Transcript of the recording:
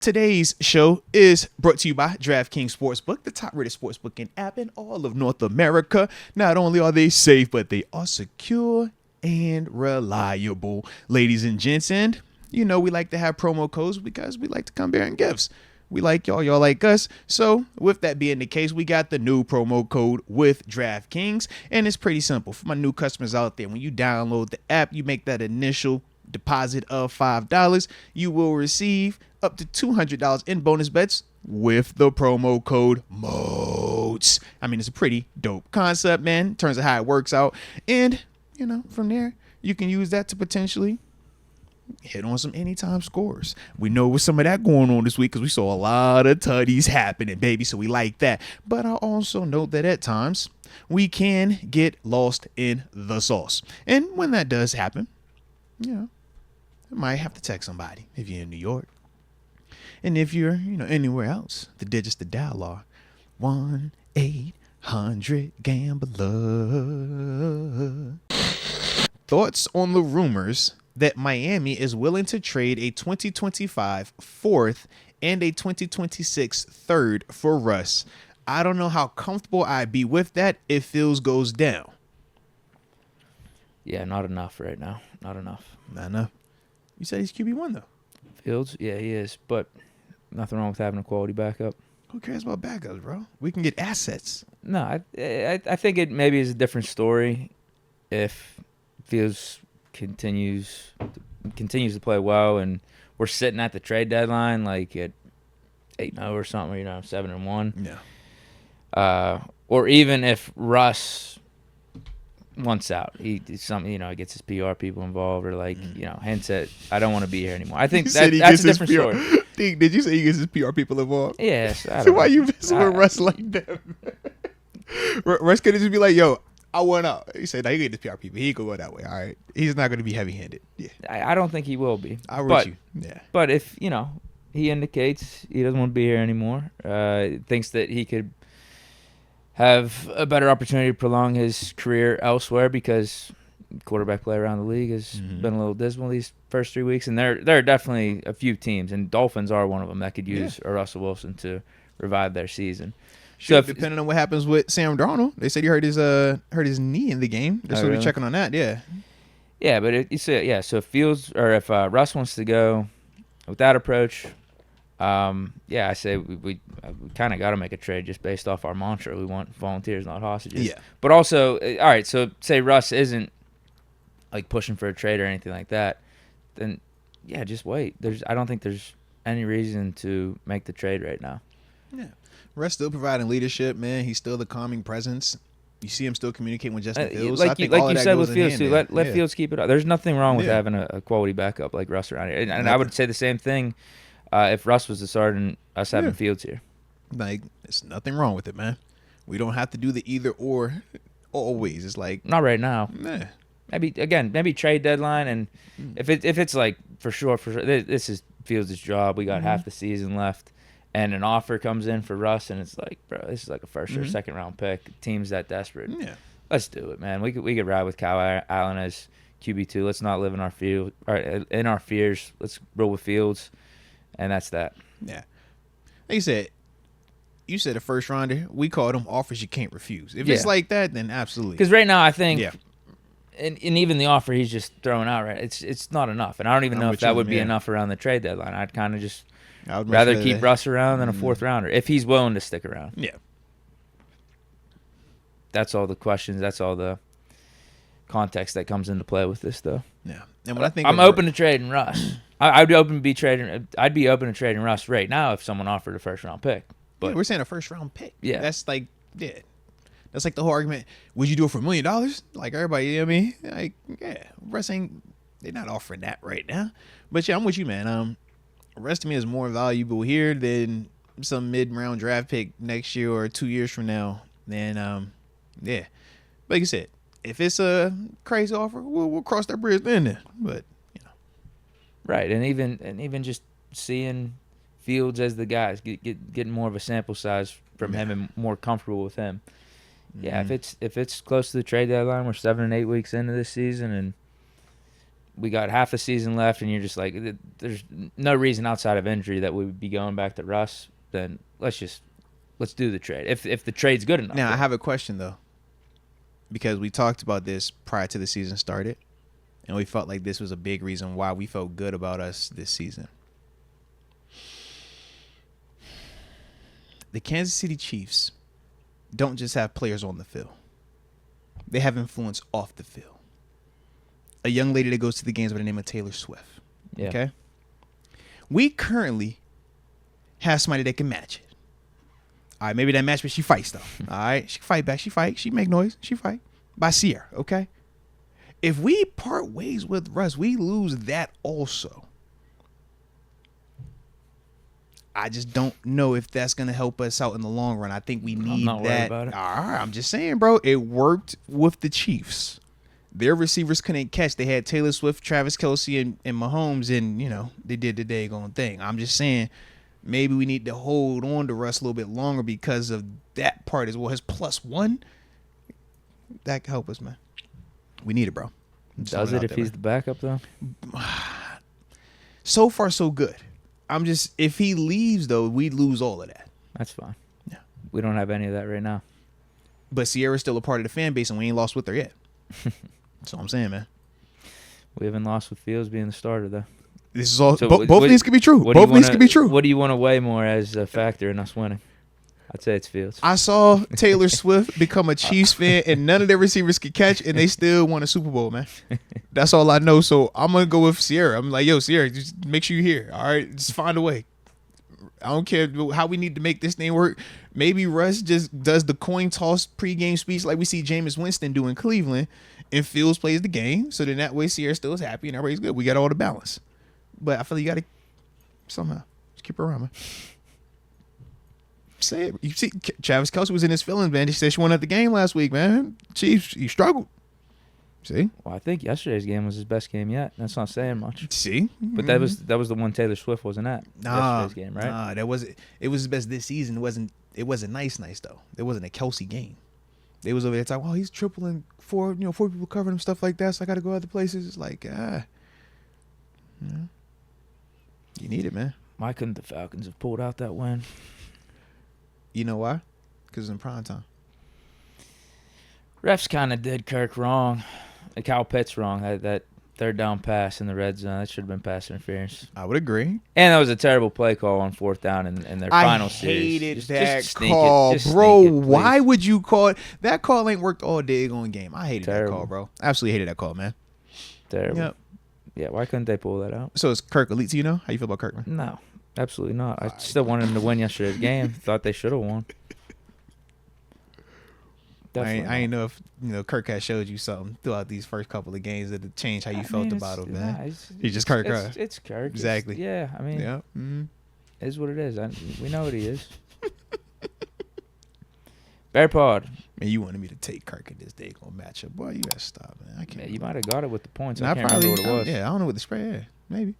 Today's show is brought to you by DraftKings Sportsbook, the top-rated sportsbooking app in all of North America. Not only are they safe, but they are secure and reliable. Ladies and gents, and you know we like to have promo codes because we like to come bearing gifts. We like y'all like us. So with that being the case, we got the new promo code with DraftKings, and it's pretty simple. For my new customers out there, when you download the app, you make that initial deposit of $5, you will receive up to $200 in bonus bets with the promo code MOATS. I mean, it's a pretty dope concept, man, in terms of how it works out. And, you know, from there, you can use that to potentially hit on some anytime scores. We know with some of that going on this week because we saw a lot of tutties happening, baby, so we like that. But I also note that at times we can get lost in the sauce. And when that does happen, you know, you might have to text somebody if you're in New York. And if you're, you know, anywhere else, the digits to dial are 1-800-GAMBLER. Thoughts on the rumors that Miami is willing to trade a 2025 fourth and a 2026 third for Russ? I don't know how comfortable I'd be with that if Fields goes down. Yeah, not enough right now. Not enough. Not enough. You said he's QB1 though. Fields, yeah, he is, but nothing wrong with having a quality backup. Who cares about backups, bro? We can get assets. No, I think it maybe is a different story if Fields continues to play well and we're sitting at the trade deadline like at 8-0 or something, you know, 7-1. Yeah. Or even if Russ wants out, he gets his PR people involved, or like hints at I don't want to be here anymore. I think that's a different story. Did you say he gets his PR people involved? Yes. So why you messing with Russ like that? Russ could just be like, "Yo, I want out." He said, "No, you get his PR people. He could go that way. All right, he's not going to be heavy-handed." Yeah, I don't think he will be. I'll reach you. Yeah, but if he indicates he doesn't want to be here anymore, thinks that he could have a better opportunity to prolong his career elsewhere because quarterback play around the league has been a little dismal these first 3 weeks. And there are definitely a few teams, and Dolphins are one of them, that could use a Russell Wilson to revive their season. So depending on what happens with Sam Darnold, they said he hurt his knee in the game. They're still checking on that. Yeah. Yeah, but So if Fields or if Russ wants to go with that approach, I say we kind of got to make a trade just based off our mantra. We want volunteers, not hostages. Yeah. But also, all right, so say Russ isn't like pushing for a trade or anything like that, then just wait. I don't think there's any reason to make the trade right now. Yeah. Russ still providing leadership, man. He's still the calming presence. You see him still communicating with Justin Fields. Like you said with Fields, too. Let Fields keep it up. There's nothing wrong with having a quality backup like Russ around here. And I would say the same thing if Russ was the starter and us having Fields here. Like, there's nothing wrong with it, man. We don't have to do the either or always. It's like, not right now. Nah. Maybe trade deadline, and if it's like for sure, this is Fields' job. We got half the season left, and an offer comes in for Russ, and it's like, bro, this is like a first or second round pick. Team's that desperate. Yeah, let's do it, man. We could ride with Kyle Allen as QB2. Let's not live in our fears. Let's roll with Fields, and that's that. Yeah, like you said a first rounder. We call them offers you can't refuse. If it's like that, then absolutely. Because right now, I think. Yeah. And even the offer he's just throwing out, right? It's not enough, and I don't even know if that would be enough around the trade deadline. I'd kind of just rather keep Russ around than a fourth rounder if he's willing to stick around. Yeah, that's all the questions. That's all the context that comes into play with this, though. Yeah, and when I'm open to trading Russ. I'd be open to trading Russ right now if someone offered a first round pick. But we're saying a first round pick. Yeah, that's like That's like the whole argument. Would you do it for $1 million? Like everybody, you know what I mean? Like, yeah, Russ they're not offering that right now. But yeah, I'm with you, man. Russ to me is more valuable here than some mid-round draft pick next year or 2 years from now. And yeah, like you said, if it's a crazy offer, we'll cross that bridge then. But right, and even just seeing Fields as the guys, getting more of a sample size from him and more comfortable with him. Yeah, if it's close to the trade deadline, we're 7 and 8 weeks into this season, and we got half the season left, and you're just like, there's no reason outside of injury that we would be going back to Russ. Then let's do the trade. If the trade's good enough. Now I have a question though, because we talked about this prior to the season started, and we felt like this was a big reason why we felt good about us this season. The Kansas City Chiefs don't just have players on the field. They have influence off the field. A young lady that goes to the games by the name of Taylor Swift. Yeah. Okay? We currently have somebody that can match it. All right, maybe that match, but she fights, though. All right? She can fight back. She fight. She make noise. She fight. By Sierra, okay? If we part ways with Russ, we lose that also. I just don't know if that's going to help us out in the long run. I think we need not worried that. about it. All right, I'm just saying, bro. It worked with the Chiefs. Their receivers couldn't catch. They had Taylor Swift, Travis Kelce, and Mahomes, and, they did the daggone thing. I'm just saying maybe we need to hold on to Russ a little bit longer because of that part as well. His +1, that can help us, man. We need it, bro. Does it if he's the backup, though? So far, so good. If he leaves, though, we lose all of that. That's fine. Yeah. We don't have any of that right now. But Sierra's still a part of the fan base, and we ain't lost with her yet. That's all I'm saying, man. We haven't lost with Fields being the starter, though. This is all. So both of these could be true. Both of these could be true. What do you want to weigh more as a factor in us winning? I'd say it's Fields. I saw Taylor Swift become a Chiefs fan, and none of their receivers could catch, and they still won a Super Bowl, man. That's all I know. So I'm gonna go with Sierra. I'm like, yo, Sierra, just make sure you're here. All right, just find a way. I don't care how we need to make this thing work. Maybe Russ just does the coin toss pregame speech like we see Jameis Winston do in Cleveland, and Fields plays the game. So then that way Sierra still is happy and everybody's good. We got all the balance. But I feel like you got to somehow just keep it around, man. Say it. You see, Travis Kelce was in his feelings, man. She said she won at the game last week, man. Chiefs, he struggled. See? Well, I think yesterday's game was his best game yet. That's not saying much. See? But that was the one Taylor Swift wasn't at. Yesterday's game, right? Nah, it was his best this season. It wasn't nice though. It wasn't a Kelce game. They was over there talking, he's tripling four people covering him, stuff like that, so I gotta go other places. It's like, you need it, man. Why couldn't the Falcons have pulled out that win? You know why? Because it's in prime time. Refs kind of did Kirk wrong. Kyle Pitts wrong. That third down pass in the red zone, that should have been pass interference. I would agree. And that was a terrible play call on 4th down in their final series. I hated just that sneak call, it. bro. Sneak it, Why would you call it? That call ain't worked all day on game. I hated Terrible. that call, bro. Absolutely hated that call, man. Terrible. Yep. Yeah, why couldn't they pull that out? So is Kirk elite to you know? How you feel about Kirk, man? No, absolutely not. I still wanted them to win yesterday's game. Thought they should have won. I ain't know if Kirk had showed you something throughout these first couple of games that changed how you felt about him, man. He's just Kirk. It's Kirk. Exactly. Yeah, I mean, Yeah. Mm-hmm. Is what it is. We know what he is. Bear Pod. Man, you wanted me to take Kirk in this day on matchup. Boy, you gotta stop, man. I can't. Yeah, you might have got it with the points. Nah, I can't remember what it was. Yeah, I don't know what the spread is. Maybe.